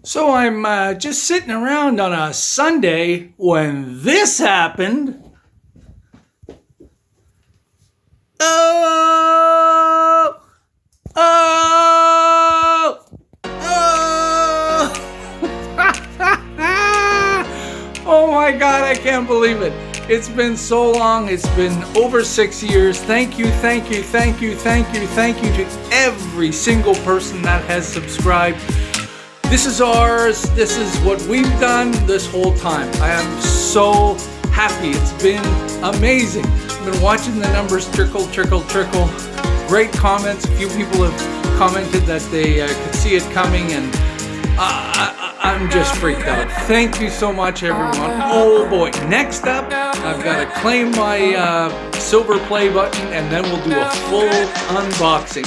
So I'm just sitting around on a Sunday when this happened. Oh! Oh! Oh! Oh my God, I can't believe it. It's been so long. It's been over 6 years. Thank you, thank you, thank you, thank you, thank you to every single person that has subscribed. This is ours. This is what we've done this whole time. I am so happy. It's been amazing. I've been watching the numbers trickle, trickle, trickle. Great comments. A few people have commented that they could see it coming, and I'm just freaked out. Thank you so much, everyone. Oh boy. Next up, I've got to claim my silver play button, and then we'll do a full unboxing.